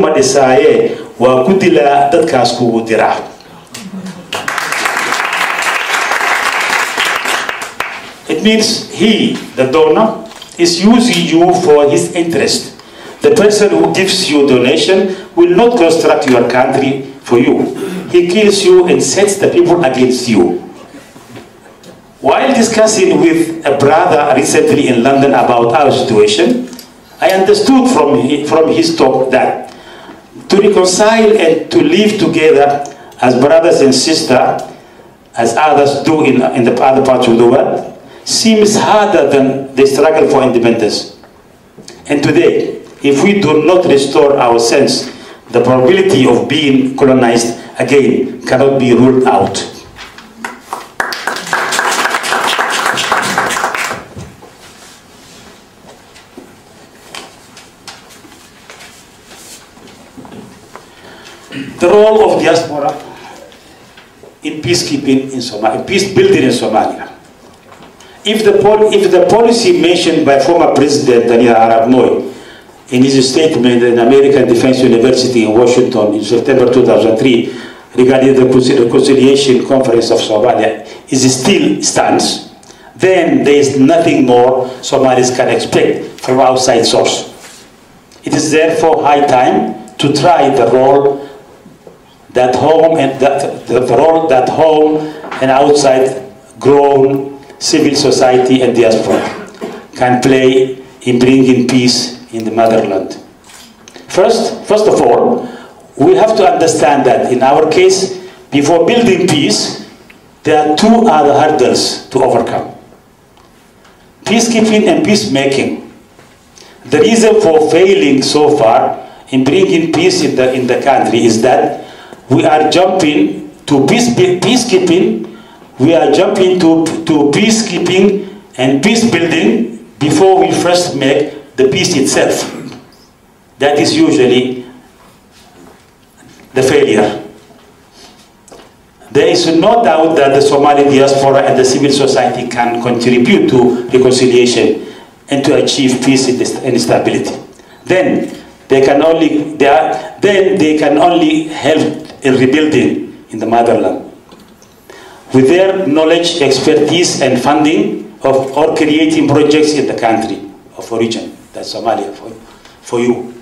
kuma dhisaaye waa ku dilaa dadkaas kugu diraa. It means he, the donor, is using you for his interest. The person who gives you donation will not construct your country for you. He kills you and sets the people against you. While discussing with a brother recently in London about our situation, I understood from his talk that to reconcile and to live together as brothers and sisters, as others do in the other parts of the world, seems harder than the struggle for independence. And today, if we do not restore our sense, the probability of being colonized again cannot be ruled out. The role of diaspora in peacekeeping in Somalia, peace building in Somalia. If the policy mentioned by former President Daniel Arap Moi in his statement in American Defense University in Washington in September 2003 regarding the Reconciliation Conference of Somalia still stands, then there is nothing more Somalis can expect from outside source. It is therefore high time to try the role that home and outside grown civil society and diaspora can play in bringing peace in the motherland. First of all, we have to understand that in our case, before building peace, there are two other hurdles to overcome: peacekeeping and peacemaking. The reason for failing so far in bringing peace in the country is that we are jumping to peacekeeping. We are jumping to peacekeeping and peace building before we first make the peace itself. That is usually the failure. There is no doubt that the Somali diaspora and the civil society can contribute to reconciliation and to achieve peace and stability. Then they can only help in rebuilding in the motherland. With their knowledge, expertise, and funding or creating projects in the country of origin, that's Somalia for you.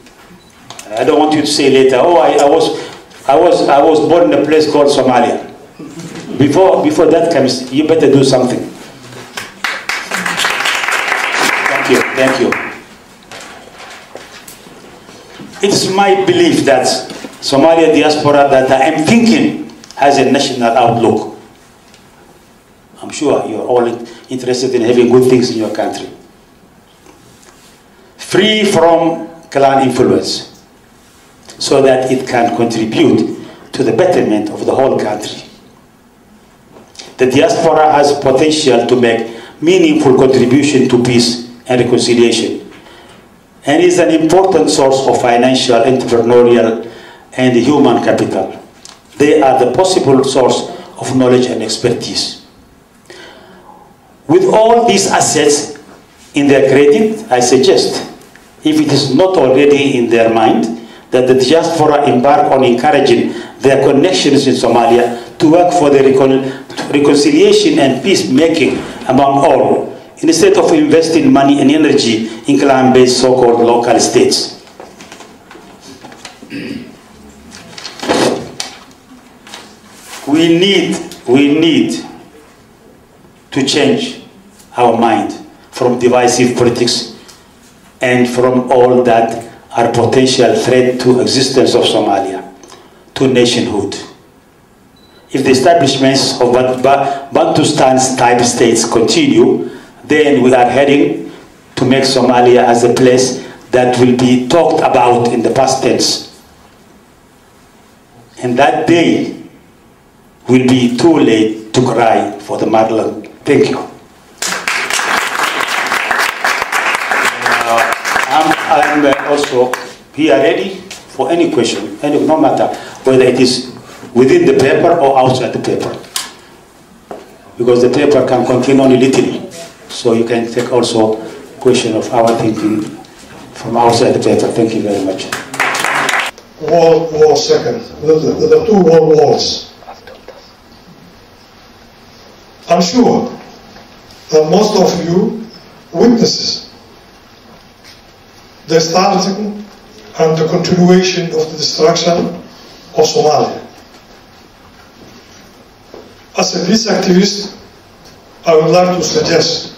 I don't want you to say later, oh, I was born in a place called Somalia. Before that comes, you better do something. Thank you. It's my belief that Somalia diaspora that I am thinking has a national outlook. I'm sure you're all interested in having good things in your country. Free from clan influence, so that it can contribute to the betterment of the whole country. The diaspora has potential to make meaningful contribution to peace and reconciliation, and is an important source of financial, entrepreneurial, and human capital. They are the possible source of knowledge and expertise. With all these assets in their credit, I suggest, if it is not already in their mind, that the diaspora embark on encouraging their connections in Somalia to work for the reconciliation and peacemaking among all, instead of investing money and energy in clan-based so-called local states. We need to change our mind from divisive politics and from all that are potential threat to existence of Somalia, to nationhood. If the establishments of Bantustan-type states continue, then we are heading to make Somalia as a place that will be talked about in the past tense. And that day will be too late to cry for the motherland. Thank you. I'm also here ready for any question, no matter whether it is within the paper or outside the paper. Because the paper can contain only little. So you can take also question of our thinking from outside the paper. Thank you very much. World War II, the two world wars. I'm sure that most of you witnesses the starting and the continuation of the destruction of Somalia. As a peace activist, I would like to suggest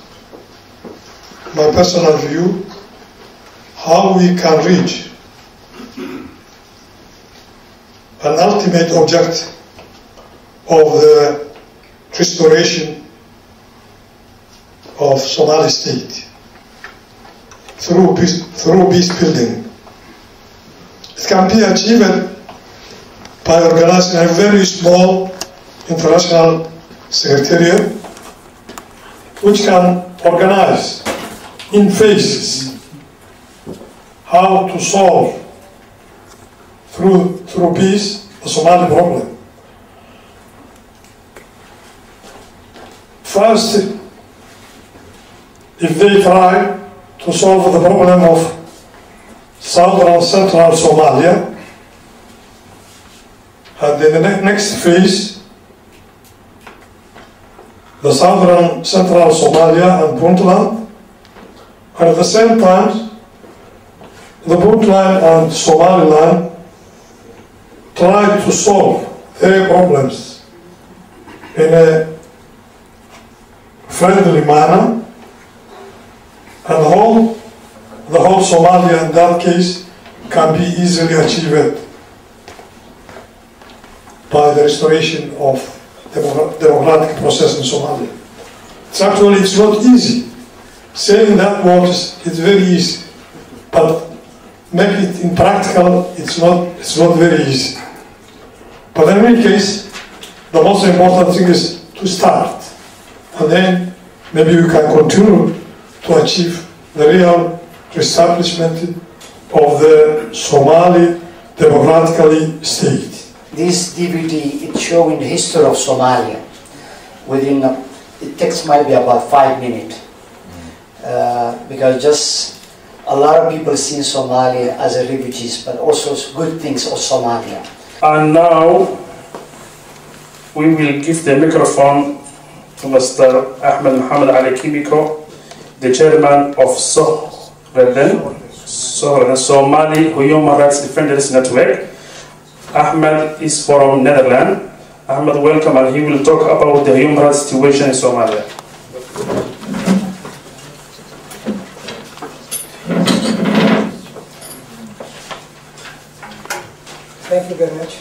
my personal view how we can reach an ultimate objective of the restoration of Somali state through peace building. It can be achieved by organizing a very small international secretariat which can organize in phases how to solve through peace the Somali problem. First, if they try to solve the problem of southern central Somalia, and then the next phase, the southern central Somalia and Puntland, and at the same time, the Puntland and Somaliland try to solve their problems in a friendly manner, and the whole Somalia in that case can be easily achieved by the restoration of democratic process in Somalia. It's not easy. Saying that words is very easy, but make it in practical, it's not very easy. But in any case, the most important thing is to start, and then maybe we can continue to achieve the real reestablishment of the Somali democratically state. This DVD is showing the history of Somalia. It takes maybe about 5 minutes, because just a lot of people see Somalia as a refugees, but also good things of Somalia. And now we will give the microphone to Mr. Ahmed Mohamed Ali Kimiko, the chairman of Somali Human Rights Defenders Network. Ahmed is from Netherlands. Ahmed, welcome, and he will talk about the human rights situation in Somalia. Thank you very much.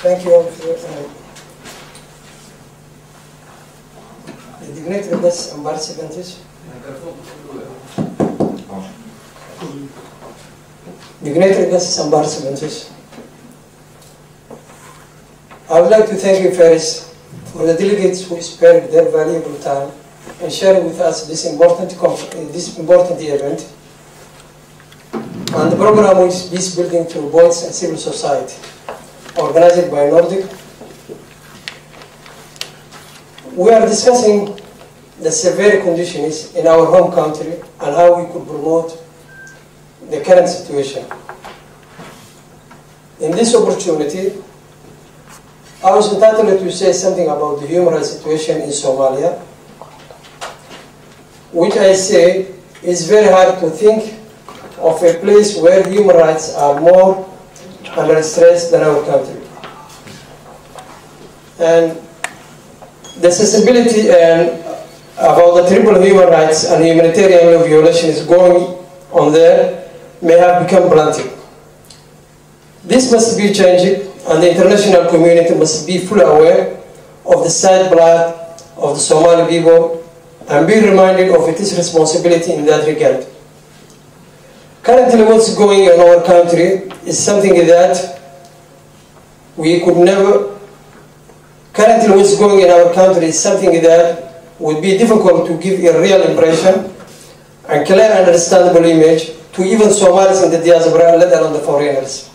Thank you all for the dignitary guests and participants. Dignitary guests and participants. I would like to thank you first for the delegates who spared their valuable time and sharing with us this important event and the program which is peace building through boys and civil society, organized by Nordic. We are discussing the severe conditions in our home country and how we could promote the current situation. In this opportunity, I was entitled to say something about the human rights situation in Somalia, which I say is very hard to think of a place where human rights are more under stress than our country. And the sensibility about the triple human rights and humanitarian law violations going on there may have become blunted. This must be changed, and the international community must be fully aware of the sad blood of the Somali people and be reminded of its responsibility in that regard. Currently, what's going on in our country is something that we could never. Currently, what's going in our country is something that would be difficult to give a real impression and clear and understandable image to even Somalis in the diaspora, let alone the foreigners.